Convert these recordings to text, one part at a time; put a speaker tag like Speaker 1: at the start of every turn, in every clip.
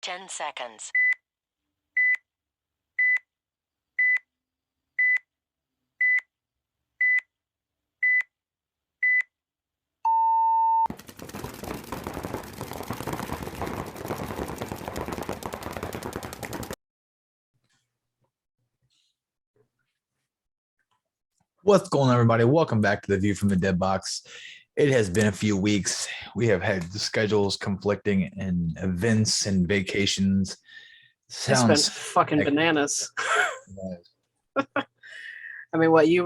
Speaker 1: 10 seconds.
Speaker 2: What's going on, everybody? Welcome back to the View from the Dead Box. It has been a few weeks. We have had the schedules conflicting and events and vacations.
Speaker 3: It's been
Speaker 2: Sounds
Speaker 3: fucking
Speaker 2: like-
Speaker 3: bananas. I mean, we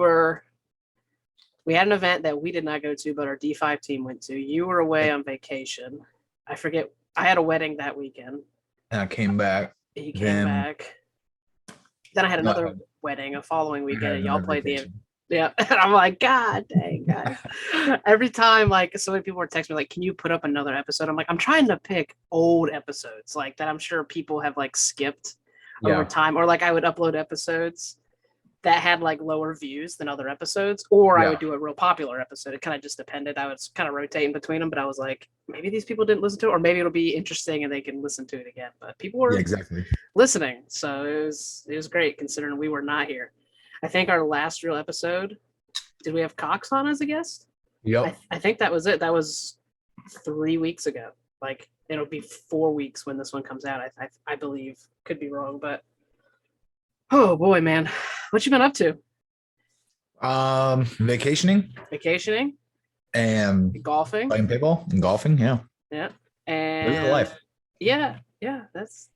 Speaker 3: had an event that we did not go to, but our D5 team went to. You were away on vacation. I forget. I had a wedding that weekend.
Speaker 2: And I came back.
Speaker 3: He came back. Then I had another wedding a following
Speaker 2: We had
Speaker 3: weekend. And y'all
Speaker 2: another
Speaker 3: played
Speaker 2: vacation.
Speaker 3: yeah. And I'm like, God dang, guys. Every time, like, so many people were texting me, like, can you put up another episode? I'm like, I'm trying to pick old episodes, like, that I'm sure people have, like, skipped over time. Or, like, I would upload episodes that had, like, lower views than other episodes. Or I would do a real popular episode. It kind of just depended. I was kind of rotating between them. But I was like, maybe these people didn't listen to it. Or maybe it'll be interesting and they can listen to it again. But people were
Speaker 2: exactly
Speaker 3: listening. So it was great considering we were not here. I think our last real episode, did we have Cox on as a guest?
Speaker 2: Yep.
Speaker 3: I think that was it. That was 3 weeks ago. Like, it'll be 4 weeks when this one comes out. I believe. Could be wrong, but oh boy, man, what you been up to?
Speaker 2: Vacationing and
Speaker 3: Golfing,
Speaker 2: playing paintball and golfing. Yeah.
Speaker 3: And
Speaker 2: life.
Speaker 3: Yeah. That's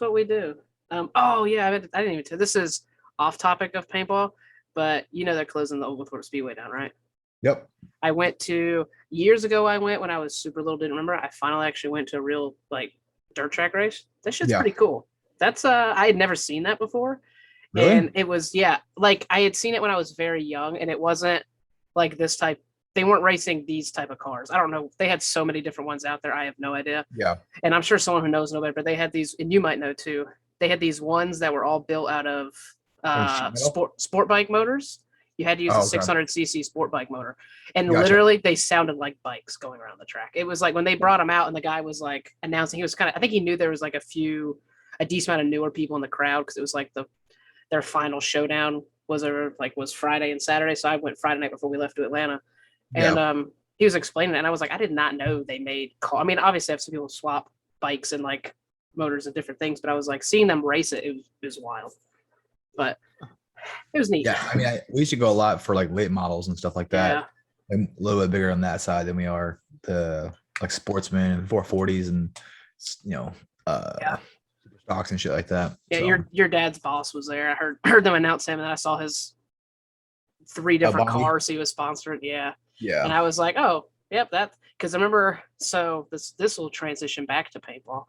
Speaker 3: what we do. Oh yeah, I didn't even tell. This is off topic of paintball, but you know they're closing the Oglethorpe Speedway down, right?
Speaker 2: Yep.
Speaker 3: I went to years ago. I went when I was super little. Didn't remember. I finally actually went to a real like dirt track race. That shit's pretty cool. That's I had never seen that before,
Speaker 2: Really?
Speaker 3: and it was like I had seen it when I was very young, and it wasn't like this type. They weren't racing these type of cars. I don't know. They had so many different ones out there. I have no idea.
Speaker 2: Yeah.
Speaker 3: And I'm sure someone who knows better, but they had these, and you might know too. They had these ones that were all built out of sport bike motors. You had to use a 600cc sport bike motor, and literally they sounded like bikes going around the track. It was like when they brought them out, and the guy was like announcing. He was I think he knew there was like a decent amount of newer people in the crowd because it was like their final showdown was Friday and Saturday. So I went Friday night before we left to Atlanta, and he was explaining it, and I was like, I did not know they made I mean, obviously, I've seen people swap bikes and like motors and different things, but I was like seeing them race it. It was wild, but it was neat.
Speaker 2: Yeah, I mean, we used to go a lot for like late models and stuff like that. Yeah. A little bit bigger on that side than we are the like sportsmen and 440s and stocks and shit like that.
Speaker 3: Yeah, so. Your dad's boss was there. I heard them announce him, and I saw his 3 different cars he was sponsoring. Yeah. And I was like, oh, yep, that because I remember. So this will transition back to paintball.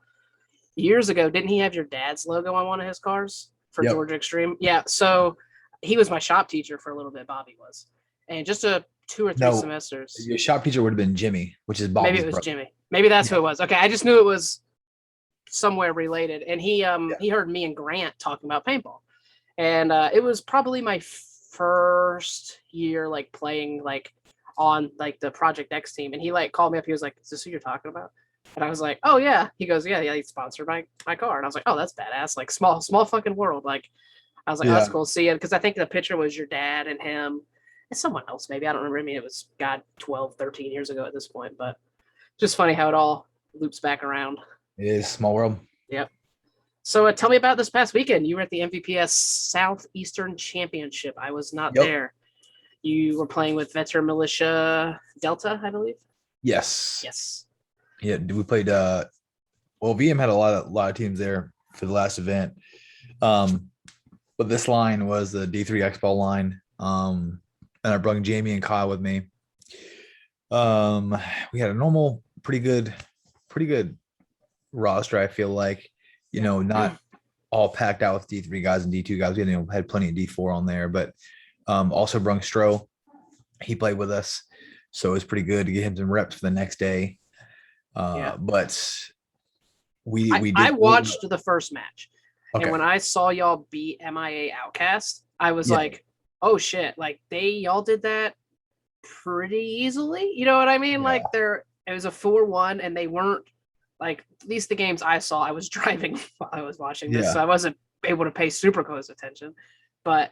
Speaker 3: Years ago, didn't he have your dad's logo on one of his cars for Georgia Extreme? Yeah. So he was my shop teacher for a little bit. Bobby was, and just 2 or 3 semesters.
Speaker 2: Your shop teacher would have been Jimmy, which is Bobby's
Speaker 3: Maybe it was
Speaker 2: brother.
Speaker 3: Jimmy. Maybe that's who it was. Okay, I just knew it was somewhere related. And he heard me and Grant talking about paintball, and it was probably my first year like playing like on like the Project X team, and he like called me up. He was like, "Is this who you're talking about?" And I was like, "Oh yeah." He goes, "Yeah, he sponsored my car." And I was like, "Oh, that's badass!" Like small fucking world. Like I was like, "Oh, that's cool." See it because I think the picture was your dad and him and someone else. Maybe I don't remember. I mean, it was 12, 13 years ago at this point, but just funny how it all loops back around.
Speaker 2: It is small world.
Speaker 3: Yep. So tell me about this past weekend. You were at the MVPS Southeastern Championship. I was not there. You were playing with Veteran Militia Delta, I believe.
Speaker 2: Yes. Yeah, we played. VM had a lot of teams there for the last event, but this line was the D3 Expo line. And I brought Jamie and Kyle with me. We had a normal, pretty good roster. I feel like, not all packed out with D3 guys and D2 guys. We had plenty of D4 on there, but also Brung Stroh, he played with us, so it was pretty good to get him some reps for the next day. But I
Speaker 3: watched the first match, and when I saw y'all beat MIA Outcast, I was like, oh shit, like y'all did that pretty easily. You know what I mean? Like it was a 4-1, and they weren't like at least the games I saw, I was driving while I was watching this,
Speaker 2: Yeah.
Speaker 3: so I wasn't able to pay super close attention. But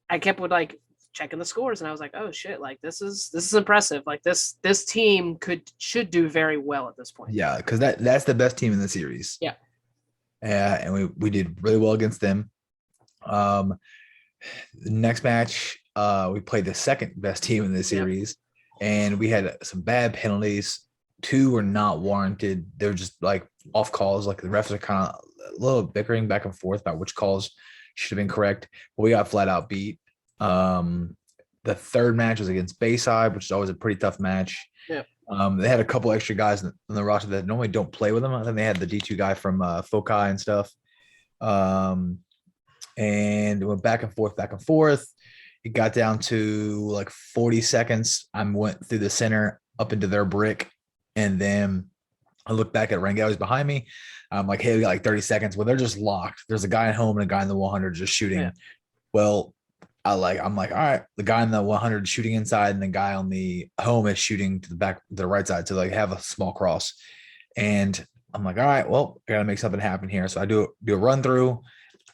Speaker 3: I kept with like checking the scores, and I was like, oh shit, like this is impressive. Like this team should do very well at this point.
Speaker 2: Yeah, because that's the best team in the series.
Speaker 3: Yeah.
Speaker 2: And we did really well against them. The next match, we played the second best team in the series, and we had some bad penalties. 2 were not warranted. They're just like off calls. Like the refs are kind of a little bickering back and forth about which calls should have been correct. But we got flat out beat. The third match was against Bayside, which is always a pretty tough match.
Speaker 3: Yeah.
Speaker 2: They had a couple extra guys in the roster that normally don't play with them. I think they had the D2 guy from Foci and stuff. And it went back and forth. It got down to like 40 seconds. I went through the center up into their brick. And then I look back at Rangel, he's behind me. I'm like, hey, we got like 30 seconds. Well, they're just locked. There's a guy at home and a guy in the 100 just shooting. Yeah. Well, I'm like, all right, the guy in the 100 shooting inside, and the guy on the home is shooting to the back, to the right side, to like have a small cross. And I'm like, all right, well, I gotta make something happen here. So I do a run through.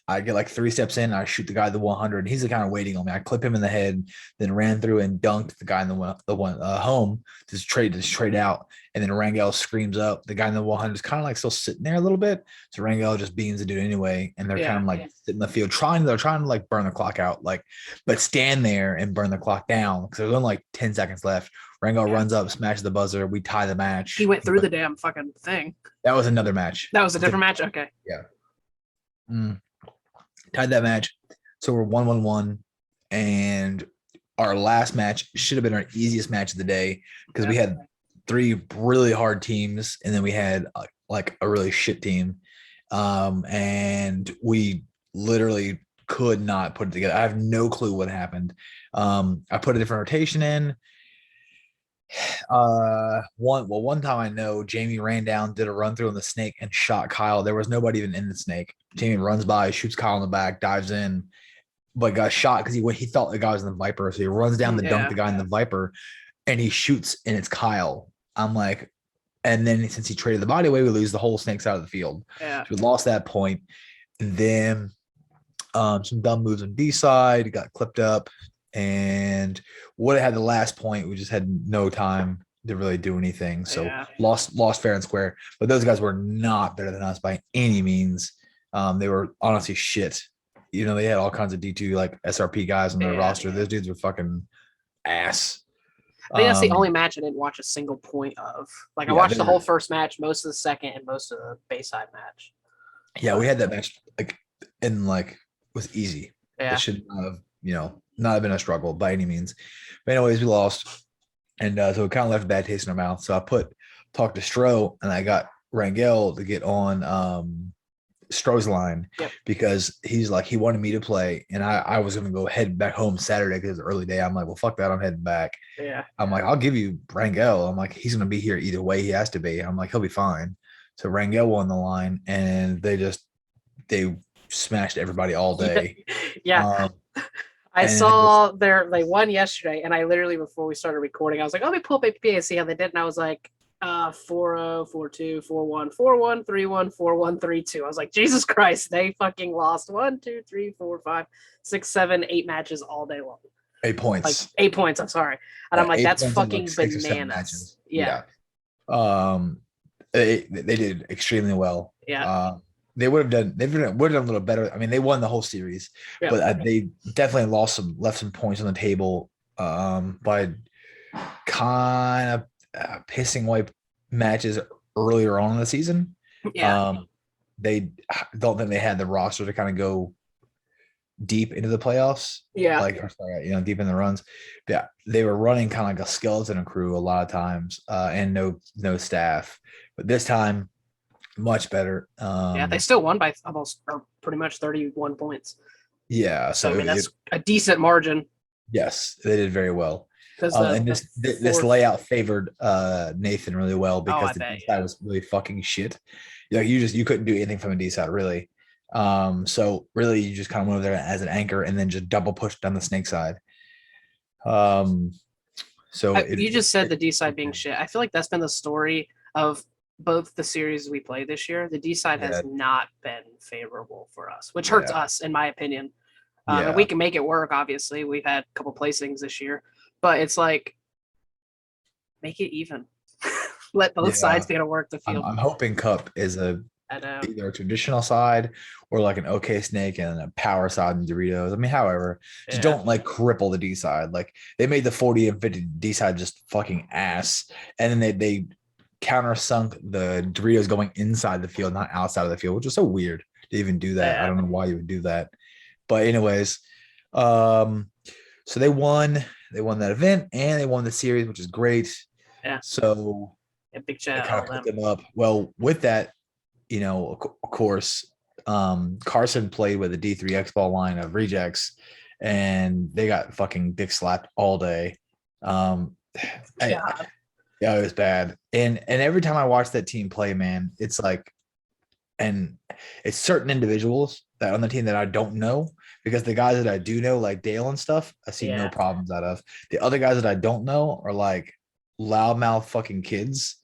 Speaker 2: I get like 3 steps in. I shoot the guy at the 100, and he's kind of waiting on me. I clip him in the head, then ran through and dunked the guy in the one home to trade out. And then Rangel screams up. The guy in the 100 is kind of like still sitting there a little bit. So Rangel just beans the dude anyway, and they're kind of like sitting in the field trying to like burn the clock out, like, but stand there and burn the clock down because there's only like 10 seconds left. Rangel runs up, smashes the buzzer. We tie the match.
Speaker 3: He went through the damn fucking thing.
Speaker 2: That was another match.
Speaker 3: That was a different match. Okay.
Speaker 2: Yeah. Tied that match. So we're 1-1-1, and our last match should have been our easiest match of the day because we had 3 really hard teams, and then we had like a really shit team. And we literally could not put it together. I have no clue what happened. I put a different rotation in. One time I know Jamie ran down, did a run through on the snake, and shot Kyle. There was nobody even in the snake. Jamie runs by, shoots Kyle in the back, dives in, but got shot because he thought the guy was in the Viper. So he runs down to dunk the guy in the Viper, and he shoots, and it's Kyle. I'm like, and then since he traded the body away, we lose the whole snake side of the field.
Speaker 3: Yeah.
Speaker 2: So we lost that point. And then some dumb moves on D side, got clipped up, and would have had the last point. We just had no time to really do anything. So lost fair and square. But those guys were not better than us by any means. They were honestly shit. You know, they had all kinds of D2 like SRP guys on their roster. Those dudes were fucking ass.
Speaker 3: I think that's the only match I didn't watch a single point of. Like I watched the whole first match, most of the second, and most of the Bayside match.
Speaker 2: Yeah, we had that match was easy.
Speaker 3: Yeah.
Speaker 2: It should not have been a struggle by any means. But anyways, we lost. And so it kind of left a bad taste in our mouth. So I talked to Stro, and I got Rangel to get on Stroh's line because he's like, he wanted me to play, and I was going to head back home Saturday because it's an early day. I'm like, well, fuck that. I'm heading back.
Speaker 3: Yeah.
Speaker 2: I'm like, I'll give you Rangel. I'm like, he's going to be here either way. He has to be. I'm like, he'll be fine. So Rangel won the line, and they smashed everybody all day.
Speaker 3: Yeah. I saw they won yesterday, and I literally, before we started recording, I was like, oh, let me pull up MVPS and see how they did. And I was like, 4-0, 4-2, 4-1, 4-1, 3-1, 4-1, 3-2. I was like, Jesus Christ, they fucking lost 1, 2, 3, 4, 5, 6, 7, 8 matches all day long.
Speaker 2: 8 points.
Speaker 3: Like 8 points, I'm sorry. And I'm like, that's fucking bananas. Yeah.
Speaker 2: They did extremely well.
Speaker 3: Yeah.
Speaker 2: They would have done a little better. I mean, they won the whole series, but they definitely left some points on the table by kind of pissing away matches earlier on in the season.
Speaker 3: Yeah.
Speaker 2: They don't think they had the roster to kind of go deep into the playoffs.
Speaker 3: Yeah.
Speaker 2: Deep in the runs. Yeah. They were running kind of like a skeleton crew a lot of times, and no staff. But this time, much better.
Speaker 3: They still won by almost or pretty much 31 points.
Speaker 2: Yeah. So
Speaker 3: I mean, that's a decent margin.
Speaker 2: Yes, they did very well.
Speaker 3: And
Speaker 2: this layout favored Nathan really well because the D side was really fucking shit. You couldn't do anything from the D side really. So really you just kind of went over there as an anchor and then just double pushed down the snake side. You just said the D side being shit. I feel like that's been the story of
Speaker 3: both the series we played this year, the D side has not been favorable for us, which hurts us, in my opinion. And we can make it work, obviously. We've had a couple placings this year, but it's like, make it even. Let both sides be able to work the field.
Speaker 2: I'm hoping Cup is either a traditional side or like an OK Snake and a power side in Doritos. I mean, however, just don't like cripple the D side. Like they made the 40 and 50 D side just fucking ass, and then they countersunk the Doritos going inside the field, not outside of the field, which is so weird to even do that. I don't know why you would do that, but anyways, so they won that event and they won the series, which is great.
Speaker 3: Yeah.
Speaker 2: So
Speaker 3: big shout
Speaker 2: out to them up. Well, with that, of course, Carson played with a D3 X ball line of rejects, and they got fucking dick slapped all day. It was bad. And every time I watch that team play, man, it's like, and it's certain individuals that on the team that I don't know, because the guys that I do know, like Dale and stuff, I see no problems out of. The other guys that I don't know are like loudmouth fucking kids,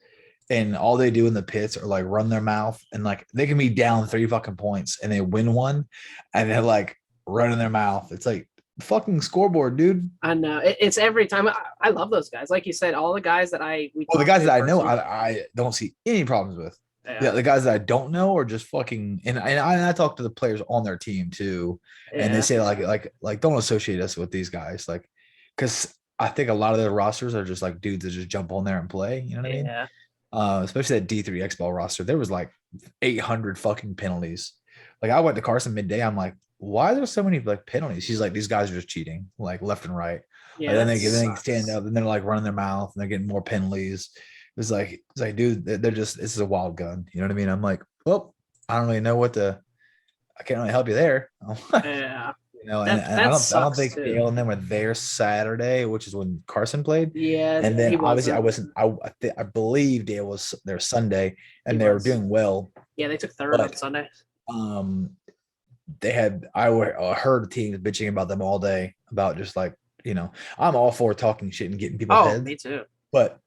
Speaker 2: and all they do in the pits are like run their mouth, and like they can be down 3 fucking points and they win one, and they're like running their mouth. It's like fucking scoreboard, dude.
Speaker 3: I know it's every time. I love those guys, like you said. All the guys that
Speaker 2: the guys that I know, I don't see any problems with. Yeah, the guys that I don't know are just fucking. And I talk to the players on their team too, and they say like don't associate us with these guys, like, because I think a lot of their rosters are just like dudes that just jump on there and play. You know what I mean?
Speaker 3: Yeah.
Speaker 2: Especially that D3 X ball roster, there was like 800 fucking penalties. Like I went to Carson midday. I'm like, why are there so many like penalties? She's like, these guys are just cheating, like left and right. Yeah. And then they stand up and they're like running their mouth and they're getting more penalties. It's like, dude, they're just, this is a wild gun. You know what I mean? I'm like, well, I don't really know I can't really help you there.
Speaker 3: Yeah.
Speaker 2: And I don't think Dale and them were there Saturday, which is when Carson played.
Speaker 3: Yeah.
Speaker 2: And then obviously I believe Dale was there Sunday, and they were doing well.
Speaker 3: Yeah, they took third on Sunday.
Speaker 2: I heard teams bitching about them all day, about just like, I'm all for talking shit and getting people's heads.
Speaker 3: Me too.
Speaker 2: But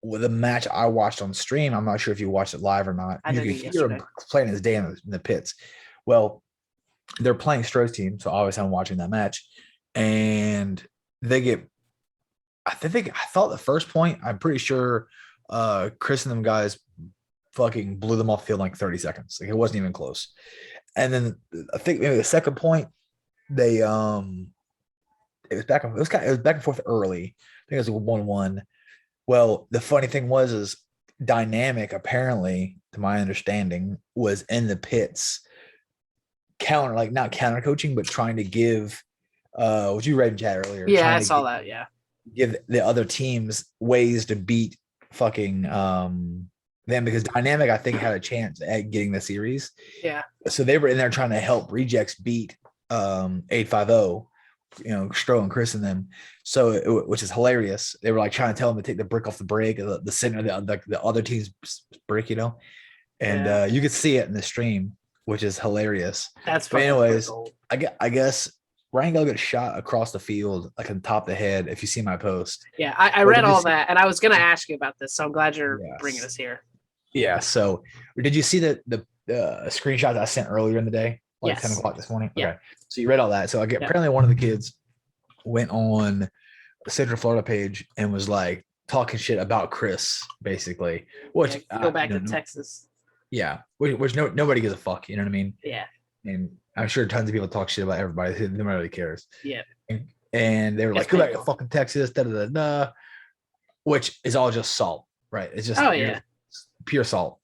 Speaker 2: with the match I watched on stream, I'm not sure if you watched it live or not. You could hear them playing his day in the pits. Well, they're playing Stroh's team, so obviously I'm watching that match, and I thought the first point, I'm pretty sure Chris and them guys fucking blew them off the field in like 30 seconds. Like it wasn't even close. And then I think maybe the second point, they it was back and forth early. I think it was 1-1. Well, the funny thing was Dynamic, apparently, to my understanding, was in the pits not counter coaching, but trying to give what you read in chat earlier.
Speaker 3: Yeah, I saw that. Yeah.
Speaker 2: Give the other teams ways to beat fucking them, because Dynamic, I think, had a chance at getting the series.
Speaker 3: Yeah.
Speaker 2: So they were in there trying to help Rejects beat 850, Stroh and Chris and them. So which is hilarious. They were like trying to tell them to take the brick off the break, the center, the other team's brick, and you could see it in the stream, which is hilarious.
Speaker 3: That's
Speaker 2: but anyways, I guess Rangel got shot across the field, like on top of the head. If you see my post,
Speaker 3: yeah, I read all that, and I was going to ask you about this, so I'm glad you're bringing us here.
Speaker 2: Yeah. So, did you see the screenshot that I sent earlier in the day, like 10 o'clock this morning?
Speaker 3: Yeah.
Speaker 2: Okay. So you read all that. So apparently one of the kids went on the Central Florida page and was like talking shit about Chris, basically. Which
Speaker 3: go back to Texas.
Speaker 2: Yeah, which nobody gives a fuck. You know what I mean?
Speaker 3: Yeah.
Speaker 2: And I'm sure tons of people talk shit about everybody. Nobody really cares.
Speaker 3: Yeah.
Speaker 2: And they were like, go back to fucking Texas, da-da-da-da, which is all just salt, right? It's just pure salt.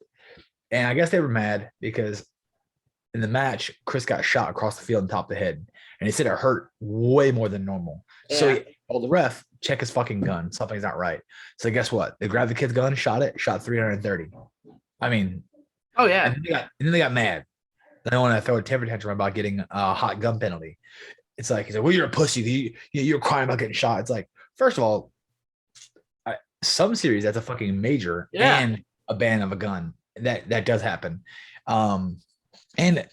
Speaker 2: And I guess they were mad because in the match, Chris got shot across the field on top of the head. And he said it hurt way more than normal. Yeah. So he told the ref, check his fucking gun. Something's not right. So guess what? They grabbed the kid's gun, shot 330. I mean, and then they got mad. They want to throw a temper tantrum about getting a hot gun penalty. It's like, he's like, well, you're a pussy. You're crying about getting shot. It's like, first of all, some series, that's a fucking major and a ban of a gun. That does happen. And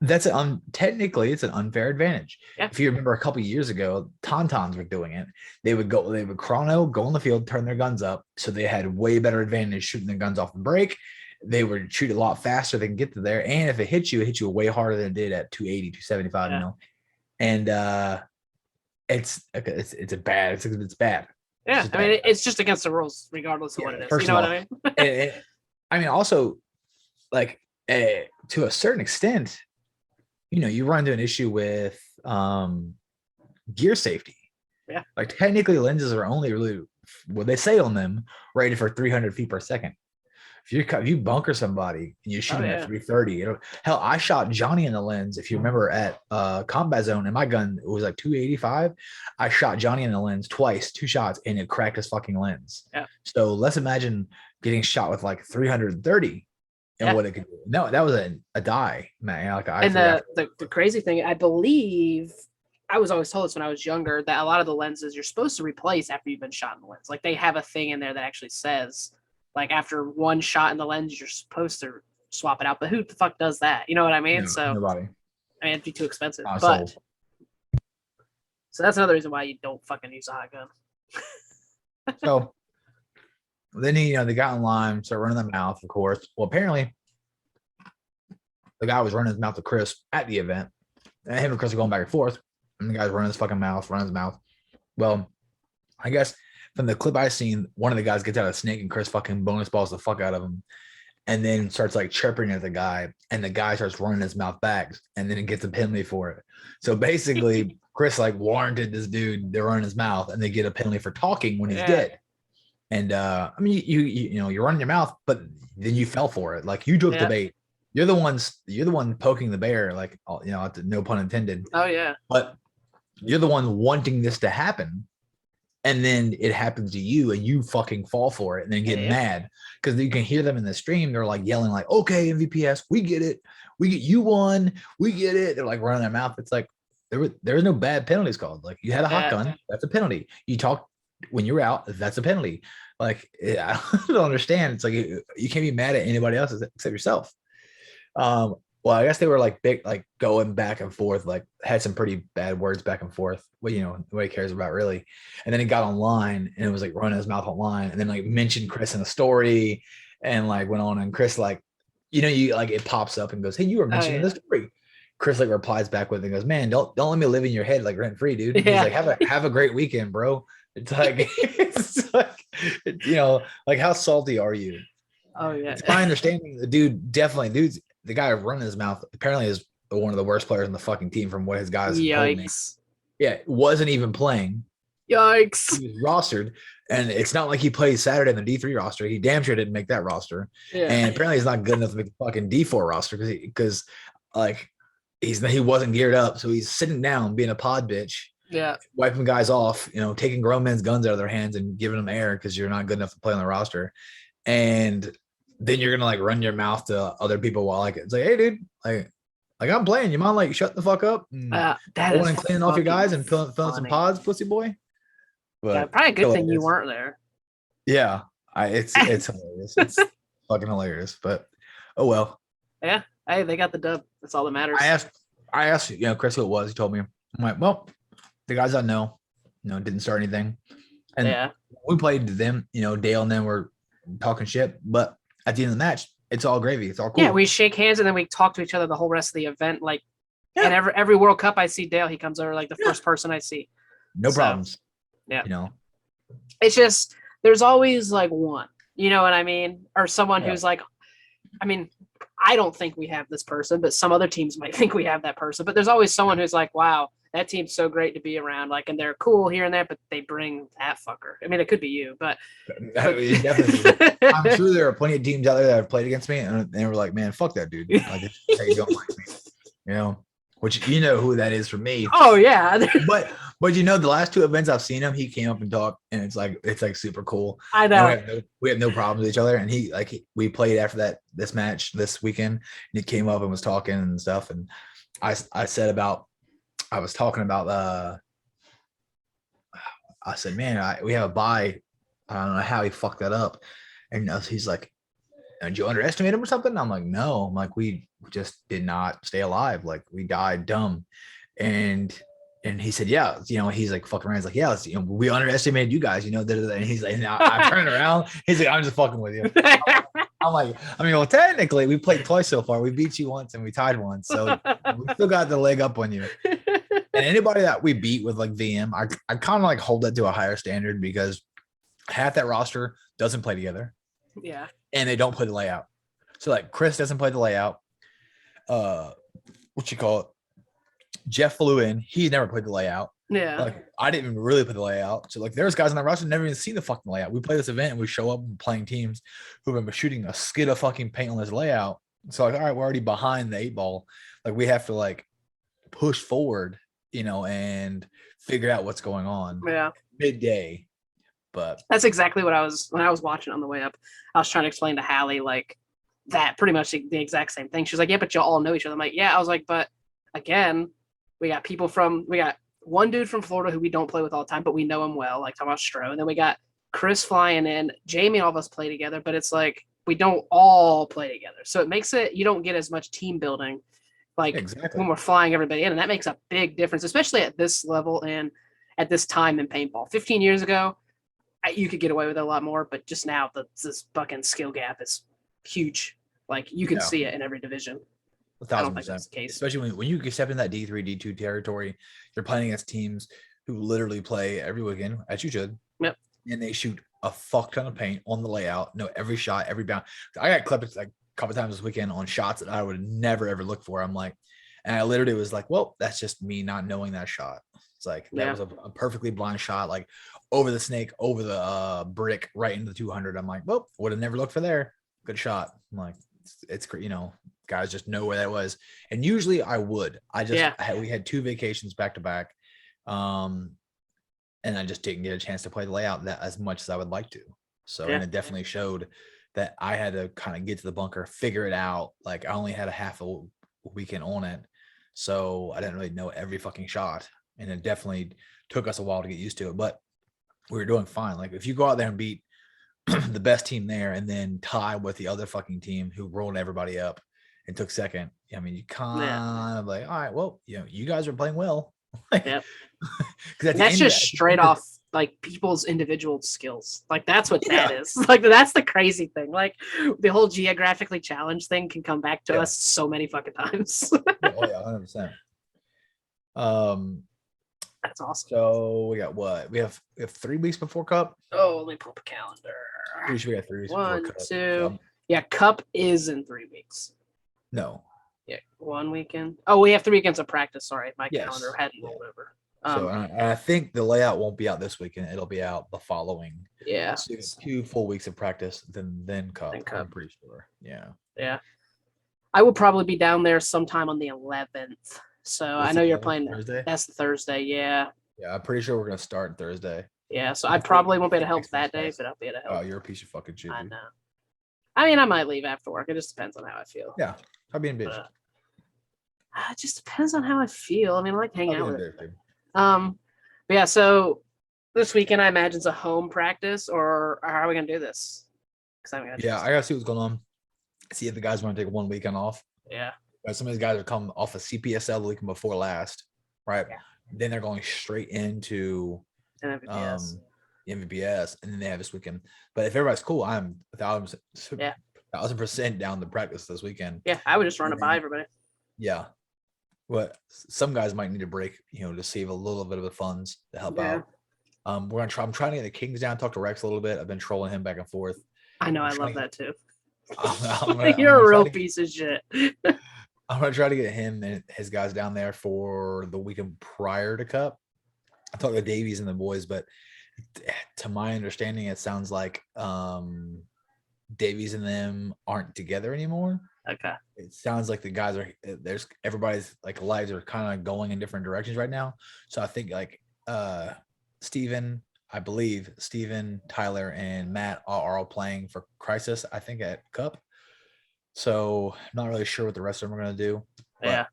Speaker 2: That's technically it's an unfair advantage.
Speaker 3: Yeah.
Speaker 2: If you remember a couple of years ago, Tauntauns were doing it. They would chrono, go on the field, turn their guns up, so they had way better advantage shooting their guns off the break. They would shoot a lot faster. They can get to there, and if it hits you, way harder than it did at 280, 275.
Speaker 3: Yeah.
Speaker 2: You know, and it's bad. It's bad.
Speaker 3: Yeah, I mean, it's just against the rules, regardless of what it is. You know what I mean?
Speaker 2: I mean, also, like to a certain extent, you run into an issue with gear safety.
Speaker 3: Yeah.
Speaker 2: Like technically lenses are only really what they say on them rated for 300 feet per second. If you bunker somebody and you shoot them at 330, hell, I shot Johnny in the lens. If you remember at Combat Zone, and my gun it was like 285. I shot Johnny in the lens twice, 2 shots, and it cracked his fucking lens.
Speaker 3: Yeah.
Speaker 2: So let's imagine getting shot with like 330 and what it could do. No, that was a die, man. Like
Speaker 3: and the crazy thing, I believe I was always told this when I was younger, that a lot of the lenses you're supposed to replace after you've been shot in the lens. Like they have a thing in there that actually says, like after one shot in the lens, you're supposed to swap it out. But who the fuck does that? You know what I mean?
Speaker 2: No,
Speaker 3: so
Speaker 2: nobody.
Speaker 3: I mean, it'd be too expensive.
Speaker 2: So
Speaker 3: that's another reason why you don't fucking use a hot gun.
Speaker 2: So then they got in line, started running the mouth, of course. Well, apparently the guy was running his mouth to Chris at the event. And him and Chris are going back and forth. And the guy's running his fucking mouth, running his mouth. Well, I guess from the clip I seen, one of the guys gets out of a snake and Chris fucking bonus balls the fuck out of him. And then starts like chirping at the guy. And the guy starts running his mouth back. And then it gets a penalty for it. So basically, Chris like warranted this dude to run his mouth, and they get a penalty for talking when he's dead. And I mean, you're running your mouth, but then you fell for it. Like you took the bait. You're the one poking the bear, like, no pun intended.
Speaker 3: Oh yeah.
Speaker 2: But you're the one wanting this to happen. And then it happens to you and you fucking fall for it and then get mad because you can hear them in the stream. They're like yelling like, okay, MVPS, we get it. We get you won. We get it. They're like running their mouth. It's like, there was no bad penalties called. Like you had a hot gun. That's a penalty. You talk when you're out. That's a penalty. Like, I don't understand. It's like, you can't be mad at anybody else except yourself. Well, I guess they were like big, like going back and forth, like had some pretty bad words back and forth. Well, nobody cares about really. And then he got online and it was like running his mouth online and then like mentioned Chris in a story and like went on and Chris like, you like it pops up and goes, hey, you were mentioning this story. Chris like replies back with it and goes, man, don't let me live in your head like rent free, dude. He's like, have a great weekend, bro. It's like, like how salty are you?
Speaker 3: Oh yeah.
Speaker 2: It's my understanding the guy running his mouth apparently is one of the worst players on the fucking team from what his guys told me. Yeah, wasn't even playing.
Speaker 3: Yikes.
Speaker 2: He was rostered, and it's not like he plays Saturday in the D3 roster. He damn sure didn't make that roster. Yeah. And apparently he's not good enough to make the fucking D4 roster because like he wasn't geared up. So he's sitting down being a pod bitch.
Speaker 3: Yeah. Wiping
Speaker 2: guys off, taking grown men's guns out of their hands and giving them air because you're not good enough to play on the roster. And then you're gonna like run your mouth to other people while like it's like, hey dude, like I'm playing. You mind like shut the fuck up and going and cleaning off your guys and filling some pods, pussy boy. But
Speaker 3: probably a good thing you weren't there.
Speaker 2: Yeah, it's hilarious. It's fucking hilarious. But oh well.
Speaker 3: Yeah, hey, they got the dub. That's all that matters.
Speaker 2: I asked Chris who it was. He told me. I'm like, well, the guys I know, didn't start anything, and we played them. Dale and them were talking shit, but at the end of the match, it's all gravy. It's all cool.
Speaker 3: Yeah, we shake hands and then we talk to each other the whole rest of the event. Like, and every World Cup I see Dale, he comes over like the first person I see.
Speaker 2: No problems.
Speaker 3: Yeah. It's just there's always like one, you know what I mean, or someone who's like, I mean, I don't think we have this person, but some other teams might think we have that person. But there's always someone who's like, wow, that team's so great to be around. Like, and they're cool here and there, but they bring that fucker. I mean, it could be you, but
Speaker 2: definitely. I'm sure there are plenty of teams out there that have played against me, and they were like, "Man, fuck that dude. Like, you don't like me." Which who that is for me.
Speaker 3: Oh yeah.
Speaker 2: but the last 2 events I've seen him, he came up and talked, and it's like super cool.
Speaker 3: I know.
Speaker 2: We have no problems with each other, and we played after this match this weekend, and he came up and was talking and stuff, and I was talking about I said, man, we have a bye. I don't know how he fucked that up. And he's like, did you underestimate him or something? I'm like, no. I'm like, we just did not stay alive. Like we died dumb. And he said, yeah, he's like fucking around. He's like, yeah, we underestimated you guys, and he's like, I turned around. He's like, I'm just fucking with you. I'm like, well, technically we played twice so far. We beat you once and we tied once. So we still got the leg up on you. And anybody that we beat with like VM, I kind of like hold that to a higher standard because half that roster doesn't play together.
Speaker 3: Yeah.
Speaker 2: And they don't play the layout. So like Chris doesn't play the layout. What you call it? Jeff flew in. He never played the layout.
Speaker 3: Yeah.
Speaker 2: Like I didn't even really play the layout. So like there's guys on the roster never even seen the fucking layout. We play this event and we show up playing teams who've been shooting a skid of fucking paint on this layout. So like, all right, we're already behind the 8-ball. Like we have to like push forward, and figure out what's going on.
Speaker 3: Yeah.
Speaker 2: Midday. But
Speaker 3: that's exactly what when I was watching on the way up. I was trying to explain to Hallie like that pretty much the exact same thing. She was like, yeah, but y'all all know each other. I'm like, yeah. I was like, but again, we got one dude from Florida who we don't play with all the time, but we know him well, like talking about Stro. And then we got Chris flying in. Jamie, all of us play together, but it's like we don't all play together. So it makes it, you don't get as much team building like when we're flying everybody in. And that makes a big difference, especially at this level and at this time in paintball. 15 years ago, you could get away with it a lot more, but just now this fucking skill gap is huge. Like you can see it in every division.
Speaker 2: 1,000%. I don't think that's the case. Especially when you step in that D3, D2 territory, you're playing against teams who literally play every weekend, as you should.
Speaker 3: Yep.
Speaker 2: And they shoot a fuck ton of paint on the layout, know every shot, every bound. I got clipped like a couple times this weekend on shots that I would never ever look for. I'm like, and I literally was like, well, that's just me not knowing that shot. It's like that was a perfectly blind shot, like over the snake, over the brick, right into the 200. I'm like, well, would have never looked for there. Good shot. I'm like, it's guys just know where that was. And usually I would. We had 2 vacations back to back. And I just didn't get a chance to play the layout that as much as I would like to. So, and it definitely showed that I had to kind of get to the bunker, figure it out. Like I only had a half a weekend on it. So I didn't really know every fucking shot. And it definitely took us a while to get used to it, but we were doing fine. Like if you go out there and beat the best team there and then tie with the other fucking team who rolled everybody up and took second, I mean, you kind of like, all right, well, you guys are playing well.
Speaker 3: Yep. That's just straight off like people's individual skills. Like that's what that is. Like that's the crazy thing. Like the whole geographically challenged thing can come back to us so many fucking times.
Speaker 2: 100%.
Speaker 3: That's awesome.
Speaker 2: So we got what? We have 3 weeks before Cup.
Speaker 3: Oh, let me pull up a calendar.
Speaker 2: Pretty sure we got 3 weeks before Cup.
Speaker 3: 1, 2. Cup is in 3 weeks.
Speaker 2: No.
Speaker 3: Yeah, 1 weekend. Oh, we have 3 weekends of practice. Sorry, my calendar hadn't rolled over.
Speaker 2: So I think the layout won't be out this weekend. It'll be out the following.
Speaker 3: Yeah.
Speaker 2: So 2 full weeks of practice, then Cup.
Speaker 3: Cup.
Speaker 2: I'm pretty sure. Yeah.
Speaker 3: Yeah. I will probably be down there sometime on the 11th. So I know you're playing Thursday. That's the Thursday. Yeah.
Speaker 2: Yeah, I'm pretty sure we're gonna start Thursday.
Speaker 3: Yeah. So I probably won't be able to help that day, but I'll be able to help.
Speaker 2: Oh, you're a piece of fucking shit.
Speaker 3: I know. I mean, I might leave after work. It just depends on how I feel.
Speaker 2: Yeah. I'll be in bitch.
Speaker 3: It just depends on how I feel. I mean, I like hanging out with it. But yeah, so this weekend I imagine it's a home practice, or how are we gonna do this?
Speaker 2: I gotta see what's going on. See if the guys want to take 1 weekend off.
Speaker 3: Yeah.
Speaker 2: Some of these guys are coming off of CPSL the weekend before last, right? Yeah. Then they're going straight into
Speaker 3: MVPS.
Speaker 2: And then they have this weekend. But if everybody's cool, I'm 1,000% down to practice this weekend.
Speaker 3: Yeah, I would just run it by everybody.
Speaker 2: Yeah. But some guys might need a break, to save a little bit of the funds to help out. I'm trying to get the Kings down, talk to Rex a little bit. I've been trolling him back and forth.
Speaker 3: I know, I love that too. You're a real piece of shit.
Speaker 2: I'm gonna try to get him and his guys down there for the weekend prior to Cup. I talked to Davies and the boys, but to my understanding, it sounds like Davies and them aren't together anymore.
Speaker 3: Okay.
Speaker 2: It sounds like the guys everybody's like lives are kind of going in different directions right now. So I think like Steven, Tyler, and Matt are all playing for Crisis, I think, at Cup. So I'm not really sure what the rest of them are going to do.
Speaker 3: Yeah.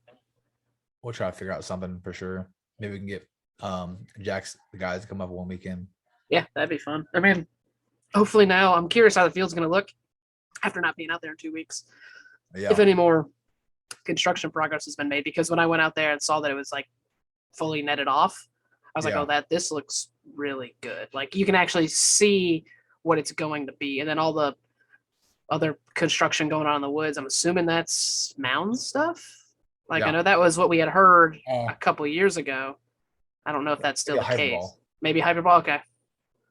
Speaker 2: We'll try to figure out something for sure. Maybe we can get the guys to come up 1 weekend.
Speaker 3: Yeah, that'd be fun. I mean, hopefully now I'm curious how the field's going to look. after not being out there in 2 weeks.
Speaker 2: Yeah.
Speaker 3: If any more construction progress has been made, because when I went out there and saw that it was like fully netted off, I was like, oh, this looks really good. Like you can actually see what it's going to be. And then all the other construction going on in the woods, I'm assuming that's mound stuff. Like I know that was what we had heard a couple of years ago. I don't know if that's still the case. Ball. Maybe hyperball. Okay.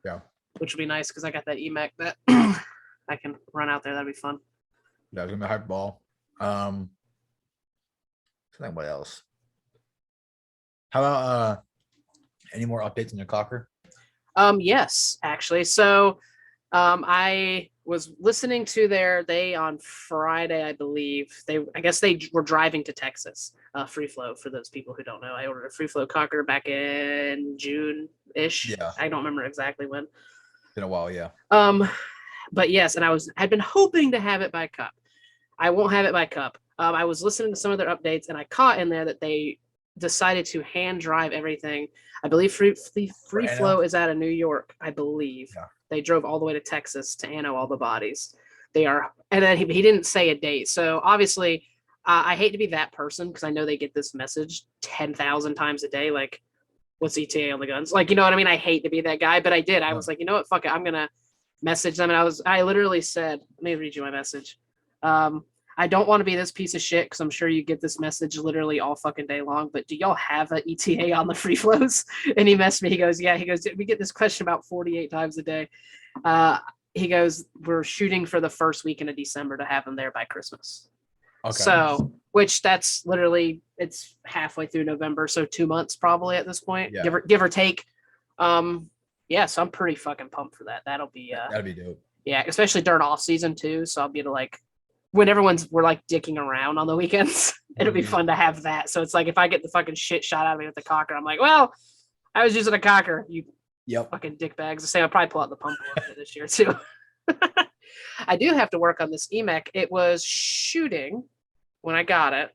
Speaker 2: Yeah.
Speaker 3: Which would be nice because I got that EMAC that I can run out there. That'd be fun.
Speaker 2: Yeah, it's gonna be hyperball. What else? How about any more updates in your cocker?
Speaker 3: Yes, actually. So I was listening to they on Friday, I believe. I guess they were driving to Texas. Free flow, for those people who don't know. I ordered a free flow cocker back in June-ish.
Speaker 2: Yeah.
Speaker 3: I don't remember exactly when.
Speaker 2: It's been a while, yeah.
Speaker 3: But yes, and I'd been hoping to have it by cup. I won't have it by cup. I was listening to some of their updates, and I caught in there that they decided to hand drive everything. I believe free flow is out of New York, I believe. Yeah. They drove all the way to Texas to anno all the bodies. They are, and then he didn't say a date. So obviously, I hate to be that person because I know they get this message 10,000 times a day. Like, what's ETA on the guns? Like, you know what I mean? I hate to be that guy, but I did. I was like, you know what? Fuck it. I'm going to message them. And I literally said, let me read you my message. I don't want to be this piece of shit because I'm sure you get this message literally all fucking day long, but do y'all have an ETA on the free flows? And he messaged me. He goes, yeah. He goes, we get this question about 48 times a day. He goes, we're shooting for the first weekend of December to have them there by Christmas. Okay. So, which that's literally, it's halfway through November. So 2 months probably at this point, give or take. Yeah, so I'm pretty fucking pumped for that. That'll be
Speaker 2: dope.
Speaker 3: Yeah, especially during off season too. So I'll be able to like, when we're like dicking around on the weekends, it'll be fun to have that. So it's like if I get the fucking shit shot out of me with the cocker, I'm like, well, I was using a cocker, you fucking dick bags. The same, I'll probably pull out the pump this year too. I do have to work on this EMAC. It was shooting when I got it.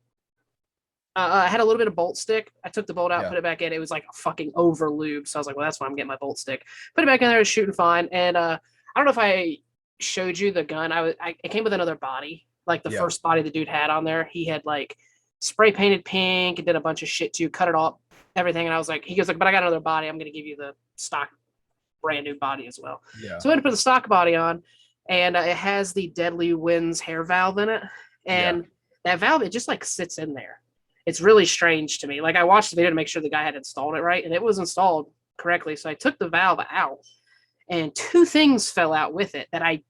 Speaker 3: I had a little bit of bolt stick. I took the bolt out, put it back in. It was like fucking over lubed. So I was like, well, that's why I'm getting my bolt stick. Put it back in there, it was shooting fine. And I don't know if I showed you the gun. It came with another body. Like the first body the dude had on there, he had like spray painted pink and did a bunch of shit too, cut it off, everything. And I was like, he goes like, but I got another body. I'm going to give you the stock brand new body as well. Yeah. So I had to put the stock body on, and it has the Deadly Winds hair valve in it. And that valve, it just like sits in there. It's really strange to me. Like I watched the video to make sure the guy had installed it right, and it was installed correctly. So I took the valve out, and two things fell out with it that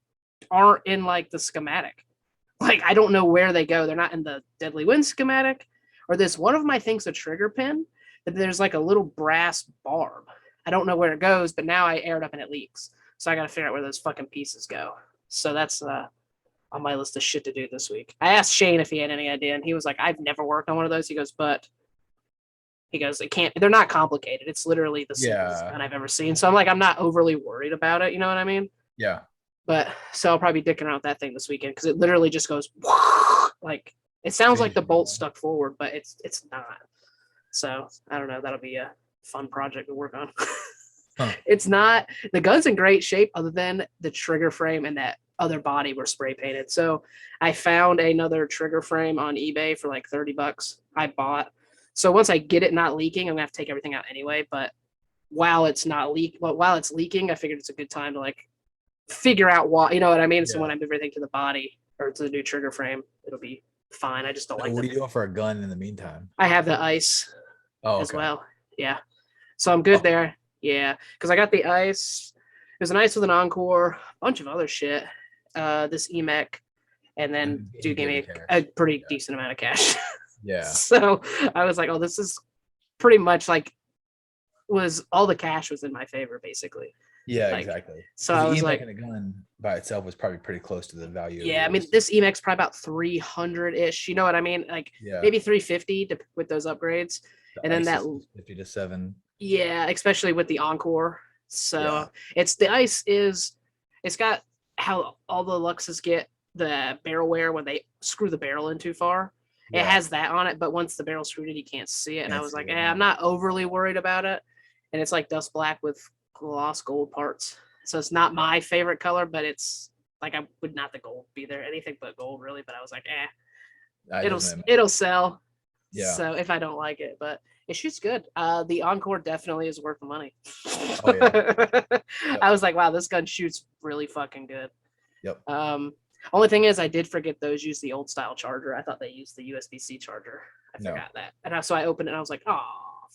Speaker 3: aren't in like the schematic. Like I don't know where they go. They're not in the Deadly Wind schematic, or this one of them I think's a trigger pin, but there's like a little brass barb. I don't know where it goes, but now I aired up and it leaks. So I got to figure out where those fucking pieces go. So that's on my list of shit to do this week. I asked Shane if he had any idea, and he was like, I've never worked on one of those. He goes, they're not complicated. It's literally the simplest gun I've ever seen. So I'm like, I'm not overly worried about it. You know what I mean?
Speaker 2: Yeah.
Speaker 3: But so I'll probably be dicking around with that thing this weekend because it literally just goes like it sounds like the bolt's stuck forward, but it's not. So I don't know. That'll be a fun project to work on. It's not, the gun's in great shape other than the trigger frame and that other body were spray painted. So I found another trigger frame on eBay for like $30 I bought. So once I get it not leaking, I'm gonna have to take everything out anyway. But while it's leaking, I figured it's a good time to like figure out why, you know what I mean? So when I move everything to the body or to the new trigger frame, it'll be fine. I just don't like
Speaker 2: what are you doing for a gun in the meantime?
Speaker 3: I have the ice as well. Yeah. So I'm good there. Yeah. Because I got the ice. There's an ice with an Encore, a bunch of other shit. This EMAC, and then dude gave me a pretty decent amount of cash.
Speaker 2: Yeah.
Speaker 3: So I was like, oh, this is pretty much like all the cash was in my favor, basically.
Speaker 2: Yeah, like, exactly.
Speaker 3: So I was like,
Speaker 2: a gun by itself was probably pretty close to the value.
Speaker 3: Yeah, I mean, this EMAC's probably about 300-ish. You know what I mean? Like maybe 350 with those upgrades, and then that
Speaker 2: 50 to 7.
Speaker 3: Yeah, especially with the Encore. So it's the ice is, it's got how all the Luxes get the barrel wear when they screw the barrel in too far. It has that on it, but once the barrel's screwed in, you can't see it. And I was like, I'm not overly worried about it. And it's like dust black with gloss gold parts. So it's not my favorite color, but it's Like I would not the gold be there, anything but gold really. But I was like,
Speaker 2: Doesn't
Speaker 3: it'll sell.
Speaker 2: Yeah.
Speaker 3: So if I don't like it, but it shoots good. The Encore definitely is worth the money.
Speaker 2: Oh yeah. Yep.
Speaker 3: I was like, wow, this gun shoots really fucking good.
Speaker 2: Yep.
Speaker 3: Only thing is, I did forget those use the old style charger. I thought they used the USB-C charger. I forgot that, and so I opened it and I was like, oh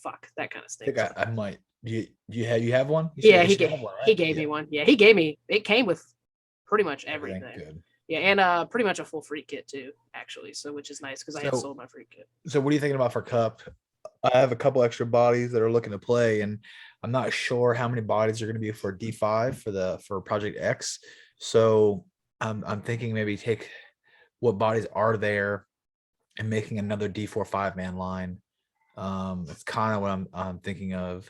Speaker 3: fuck, that kind of stinks.
Speaker 2: I might. You have one?
Speaker 3: Yeah, he gave me one. Yeah, he gave me. It came with pretty much everything.
Speaker 2: Good.
Speaker 3: Yeah, and pretty much a full free kit too, actually. So which is nice because I had sold my free kit.
Speaker 2: So what are you thinking about for Cup? I have a couple extra bodies that are looking to play, and I'm not sure how many bodies are going to be for D5 for Project X. So I'm thinking maybe take what bodies are there and making another D4 5-man line. It's kind of what I'm thinking of.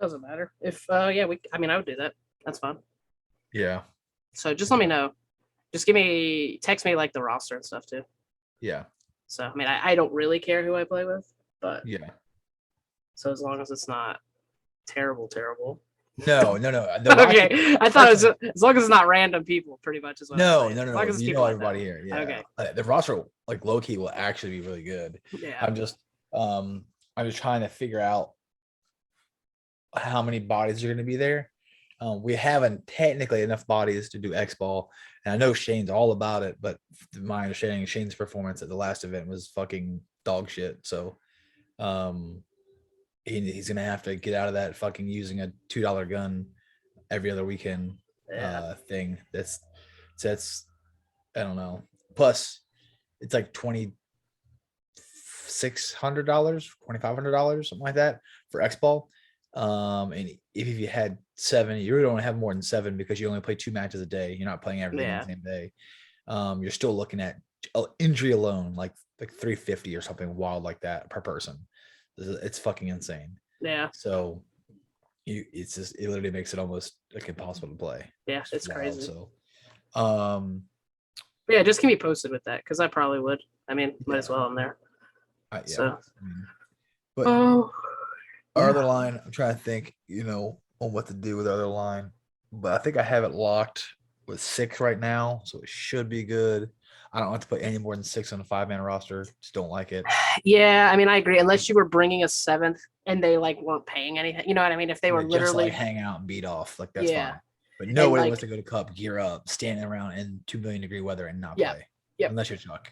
Speaker 3: Doesn't matter if I would do that. That's fine.
Speaker 2: Yeah.
Speaker 3: So just let me know. Just text me like the roster and stuff too.
Speaker 2: Yeah.
Speaker 3: So I mean, I don't really care who I play with, but
Speaker 2: yeah.
Speaker 3: So as long as it's not terrible.
Speaker 2: No.
Speaker 3: Okay, I thought it was as long as it's not random people, pretty much is what.
Speaker 2: No.
Speaker 3: As
Speaker 2: long as you know everybody here. Yeah.
Speaker 3: Okay.
Speaker 2: The roster, like low key, will actually be really good.
Speaker 3: Yeah.
Speaker 2: I'm just trying to figure out how many bodies are going to be there. We haven't technically enough bodies to do X Ball, and I know Shane's all about it, but my understanding, Shane's performance at the last event was fucking dog shit. So, he's gonna have to get out of that fucking using a $2 gun every other weekend thing. That's I don't know. Plus, it's like $2,600, $2,500, something like that for X Ball. And if you had 7, you really don't have more than 7 because you only play 2 matches a day. You're not playing everything in the same day. You're still looking at injury alone, like 350 or something wild like that per person. It's fucking insane.
Speaker 3: Yeah.
Speaker 2: So it literally makes it almost like impossible to play.
Speaker 3: Yeah, it's wild, crazy.
Speaker 2: So,
Speaker 3: yeah, just keep me posted with that because I probably would. I mean, might as well. I'm there. So,
Speaker 2: but our other line, I'm trying to think, on what to do with the other line, but I think I have it locked with 6 right now, so it should be good. I don't have to put any more than 6 on a 5-man roster. Just don't like it.
Speaker 3: Yeah, I mean, I agree. Unless you were bringing a 7th and they weren't paying anything, you know what I mean? If they were literally
Speaker 2: just hang out and beat off, that's fine. But nobody wants to go to Cup, gear up, standing around in 2 million degree weather and not play.
Speaker 3: Yeah.
Speaker 2: Unless you're Chuck.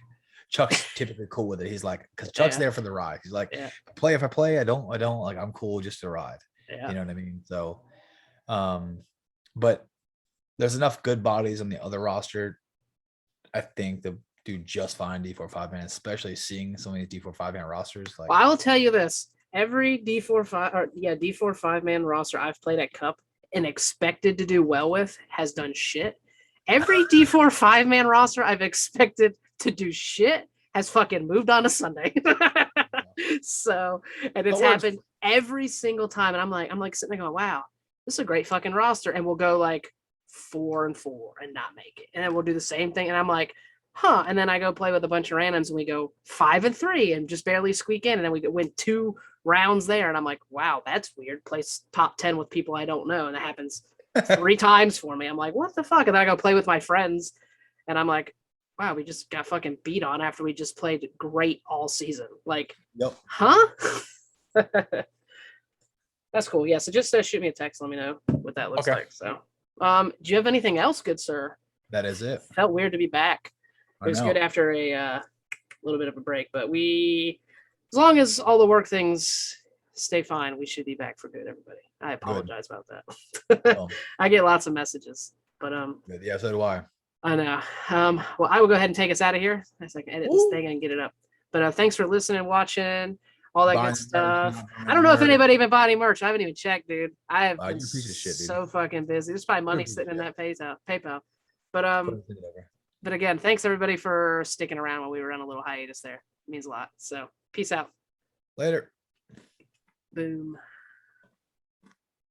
Speaker 2: Chuck's typically cool with it. He's like, because Chuck's there for the ride. He's like, if I play, I don't like, I'm cool just to ride.
Speaker 3: Yeah.
Speaker 2: You know what I mean? So, but there's enough good bodies on the other roster, I think, to do just fine D4 5-man, especially seeing some of these D4 5-man rosters.
Speaker 3: Well, I will tell you this: every D4 5-man roster I've played at Cup and expected to do well with has done shit. Every D4 5-man roster I've expected to do shit has fucking moved on to Sunday. So, and it's happened every single time, and I'm like sitting there going, "Wow, this is a great fucking roster," and we'll go 4-4 and not make it, and then we'll do the same thing, and I'm like, huh, and then I go play with a bunch of randoms and we go 5-3 and just barely squeak in, and then we win 2 rounds there, and I'm like, wow, that's weird. Place top 10 with people I don't know, and that happens 3 times for me. I'm like, what the fuck? And then I go play with my friends, and I'm like, wow, we just got fucking beat on after we just played great all season. Huh? That's cool. Yeah, so just shoot me a text, let me know what that looks like. So do you have anything else, good sir?
Speaker 2: That is it.
Speaker 3: Felt weird to be back. It was good after a little bit of a break, but as long as all the work things stay fine, we should be back for good, everybody. I apologize about that. I get lots of messages, but
Speaker 2: yeah, so do I.
Speaker 3: I know. Well, I will go ahead and take us out of here. I can edit this thing and get it up. But thanks for listening, watching, all that good stuff. I don't know if anybody even bought any merch. I haven't even checked, dude. I have been so fucking busy. There's probably money sitting in that PayPal. But again, thanks everybody for sticking around while we were on a little hiatus there. It means a lot. So peace out.
Speaker 2: Later.
Speaker 3: Boom.